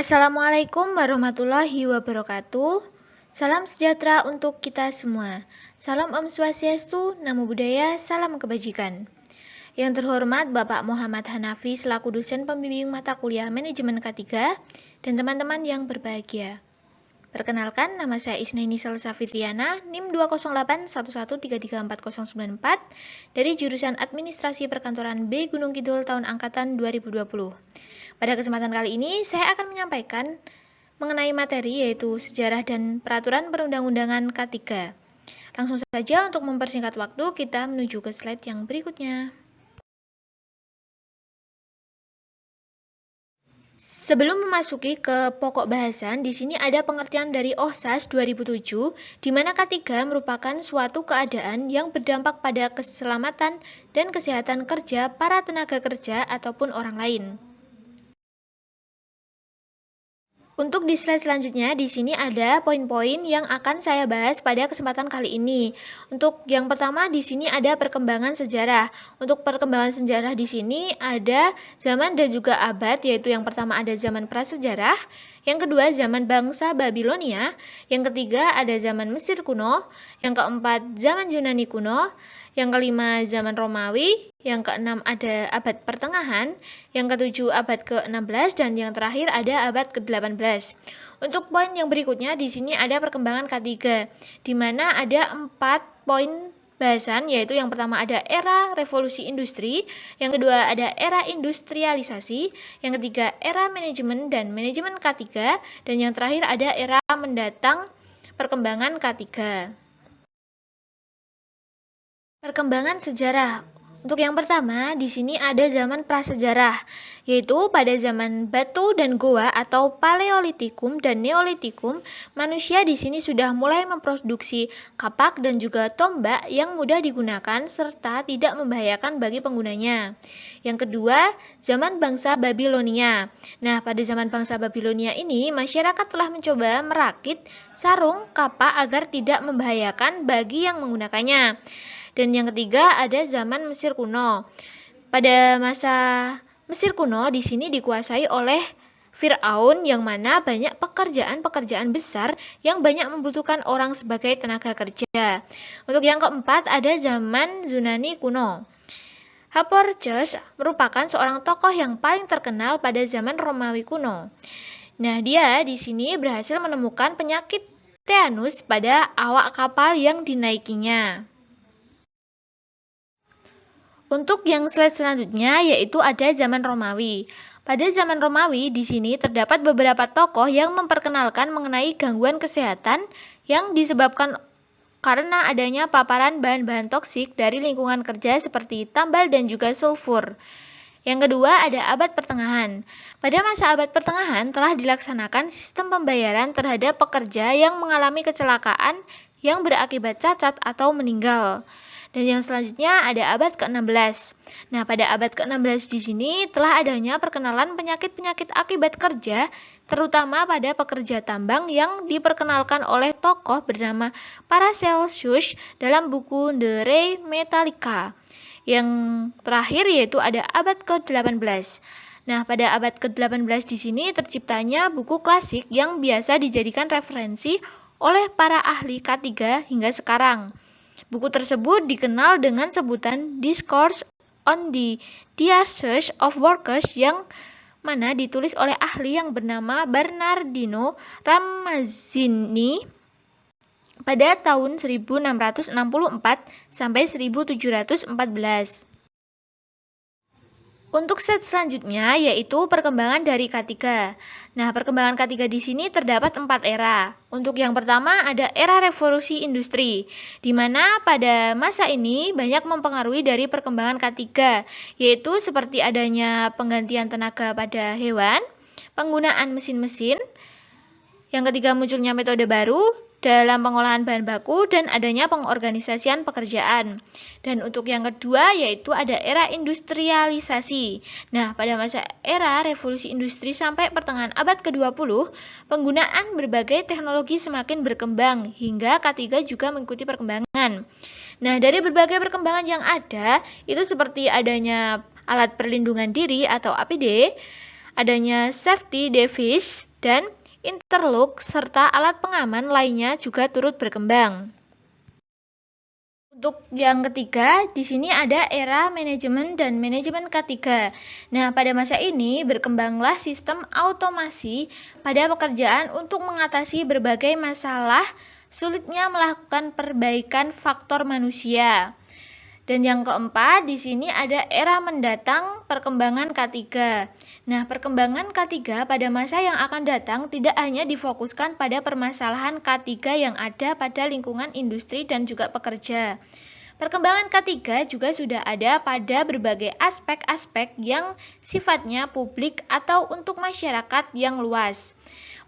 Assalamualaikum warahmatullahi wabarakatuh. Salam sejahtera untuk kita semua. Salam Om Swastiastu, Namo Buddhaya, salam kebajikan. Yang terhormat Bapak Muhammad Hanafi selaku dosen pembimbing mata kuliah Manajemen K3 dan teman-teman yang berbahagia. Perkenalkan, nama saya Isnaini Salsa Fitriana, NIM 20811334094 dari jurusan Administrasi Perkantoran B Gunung Kidul tahun angkatan 2020. Pada kesempatan kali ini, saya akan menyampaikan mengenai materi yaitu sejarah dan peraturan perundang-undangan K3. Langsung saja untuk mempersingkat waktu, kita menuju ke slide yang berikutnya. Sebelum memasuki ke pokok bahasan, di sini ada pengertian dari OHSAS 2007, di mana K3 merupakan suatu keadaan yang berdampak pada keselamatan dan kesehatan kerja para tenaga kerja ataupun orang lain. Untuk di slide selanjutnya, di sini ada poin-poin yang akan saya bahas pada kesempatan kali ini. Untuk yang pertama, di sini ada perkembangan sejarah. Untuk perkembangan sejarah di sini ada zaman dan juga abad, yaitu yang pertama ada zaman prasejarah, yang kedua zaman bangsa Babilonia, yang ketiga ada zaman Mesir kuno, yang keempat zaman Yunani kuno, yang kelima zaman Romawi, yang keenam ada abad pertengahan, yang ketujuh abad ke-16, dan yang terakhir ada abad ke-18. Untuk poin yang berikutnya di sini ada perkembangan K3, di mana ada 4 poin bahasan, yaitu yang pertama ada era revolusi industri, yang kedua ada era industrialisasi, yang ketiga era manajemen dan manajemen K3, dan yang terakhir ada era mendatang perkembangan K3. Perkembangan sejarah. Untuk yang pertama, di sini ada zaman prasejarah, yaitu pada zaman batu dan goa atau Paleolitikum dan Neolitikum, manusia di sini sudah mulai memproduksi kapak dan juga tombak yang mudah digunakan serta tidak membahayakan bagi penggunanya. Yang kedua, zaman bangsa Babilonia. Nah, pada zaman bangsa Babilonia ini, masyarakat telah mencoba merakit sarung kapak agar tidak membahayakan bagi yang menggunakannya. Dan yang ketiga ada zaman Mesir kuno. Pada masa Mesir kuno di sini dikuasai oleh Firaun, yang mana banyak pekerjaan-pekerjaan besar yang banyak membutuhkan orang sebagai tenaga kerja. Untuk yang keempat ada zaman Yunani kuno. Hipparchus merupakan seorang tokoh yang paling terkenal pada zaman Romawi kuno. Nah, dia di sini berhasil menemukan penyakit tetanus pada awak kapal yang dinaikinya. Untuk yang slide selanjutnya yaitu ada zaman Romawi. Pada zaman Romawi di sini terdapat beberapa tokoh yang memperkenalkan mengenai gangguan kesehatan yang disebabkan karena adanya paparan bahan-bahan toksik dari lingkungan kerja seperti tambal dan juga sulfur. Yang kedua ada abad pertengahan. Pada masa abad pertengahan telah dilaksanakan sistem pembayaran terhadap pekerja yang mengalami kecelakaan yang berakibat cacat atau meninggal. Dan yang selanjutnya ada abad ke-16. Nah, pada abad ke-16 di sini telah adanya perkenalan penyakit-penyakit akibat kerja, terutama pada pekerja tambang yang diperkenalkan oleh tokoh bernama Paracelsus dalam buku De Re Metallica. Yang terakhir yaitu ada abad ke-18. Nah, pada abad ke-18 di sini terciptanya buku klasik yang biasa dijadikan referensi oleh para ahli K3 hingga sekarang. Buku tersebut dikenal dengan sebutan Discourse on the Discharge of Workers, yang mana ditulis oleh ahli yang bernama Bernardino Ramazzini pada tahun 1664 sampai 1714. Untuk set selanjutnya yaitu perkembangan dari K3. Nah, perkembangan K3 di sini terdapat 4 era. Untuk yang pertama ada era revolusi industri, di mana pada masa ini banyak mempengaruhi dari perkembangan K3, yaitu seperti adanya penggantian tenaga pada hewan, penggunaan mesin-mesin. Yang ketiga munculnya metode baru dalam pengolahan bahan baku dan adanya pengorganisasian pekerjaan. Dan untuk yang kedua yaitu ada era industrialisasi. Nah, pada masa era revolusi industri sampai pertengahan abad ke-20, penggunaan berbagai teknologi semakin berkembang hingga K3 juga mengikuti perkembangan. Nah, dari berbagai perkembangan yang ada, itu seperti adanya alat perlindungan diri atau APD, adanya safety device, dan interlock serta alat pengaman lainnya juga turut berkembang. Untuk yang ketiga, di sini ada era manajemen dan manajemen K3. Nah, pada masa ini berkembanglah sistem automasi pada pekerjaan untuk mengatasi berbagai masalah sulitnya melakukan perbaikan faktor manusia. Dan yang keempat, di sini ada era mendatang perkembangan K3. Nah, perkembangan K3 pada masa yang akan datang tidak hanya difokuskan pada permasalahan K3 yang ada pada lingkungan industri dan juga pekerja. Perkembangan K3 juga sudah ada pada berbagai aspek-aspek yang sifatnya publik atau untuk masyarakat yang luas.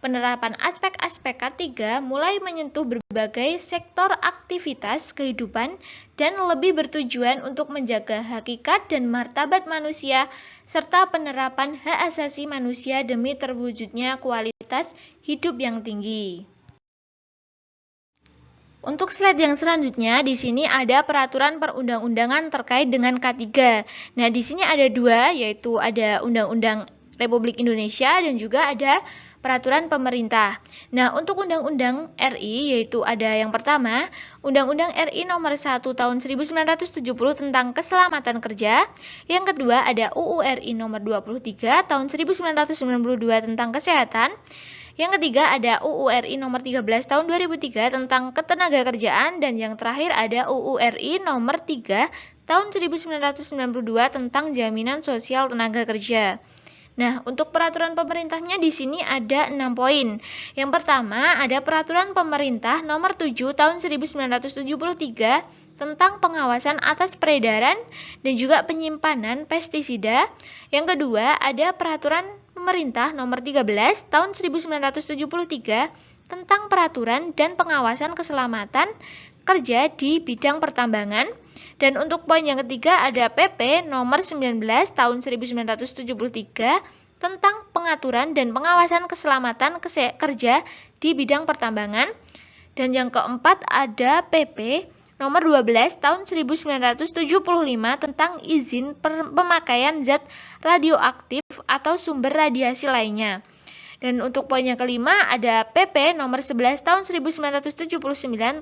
Penerapan aspek-aspek K3 mulai menyentuh berbagai sektor aktivitas kehidupan dan lebih bertujuan untuk menjaga hakikat dan martabat manusia serta penerapan hak asasi manusia demi terwujudnya kualitas hidup yang tinggi. Untuk slide yang selanjutnya, di sini ada peraturan perundang-undangan terkait dengan K3. Nah, di sini ada dua, yaitu ada Undang-Undang Republik Indonesia dan juga ada peraturan pemerintah. Nah, untuk Undang-Undang RI, yaitu ada yang pertama, Undang-Undang RI nomor 1 tahun 1970 tentang keselamatan kerja. Yang kedua ada UU RI nomor 23 tahun 1992 tentang kesehatan. Yang ketiga ada UU RI nomor 13 tahun 2003 tentang ketenagakerjaan, dan yang terakhir ada UU RI nomor 3 tahun 1992 tentang jaminan sosial tenaga kerja. Nah, untuk peraturan pemerintahnya di sini ada 6 poin. Yang pertama ada peraturan pemerintah nomor 7 tahun 1973 tentang pengawasan atas peredaran dan juga penyimpanan pestisida. Yang kedua ada peraturan pemerintah nomor 13 tahun 1973 tentang peraturan dan pengawasan keselamatan kerja di bidang pertambangan. Dan untuk poin yang ketiga ada PP nomor 19 tahun 1973 tentang pengaturan dan pengawasan keselamatan kerja di bidang pertambangan. Dan yang keempat ada PP nomor 12 tahun 1975 tentang izin pemakaian zat radioaktif atau sumber radiasi lainnya. Dan untuk poin yang kelima ada PP nomor 11 tahun 1979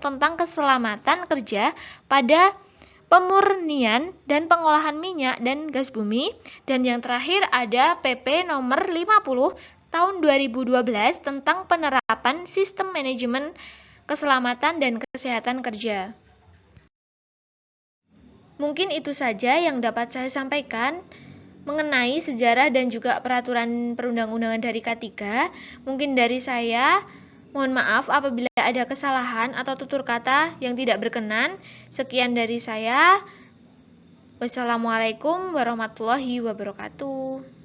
tentang keselamatan kerja pada pemurnian dan pengolahan minyak dan gas bumi. Dan yang terakhir ada PP nomor 50 tahun 2012 tentang penerapan sistem manajemen keselamatan dan kesehatan kerja. Mungkin itu saja yang dapat saya sampaikan mengenai sejarah dan juga peraturan perundang-undangan dari K3. Mungkin dari saya, mohon maaf apabila ada kesalahan atau tutur kata yang tidak berkenan. Sekian dari saya. Wassalamualaikum warahmatullahi wabarakatuh.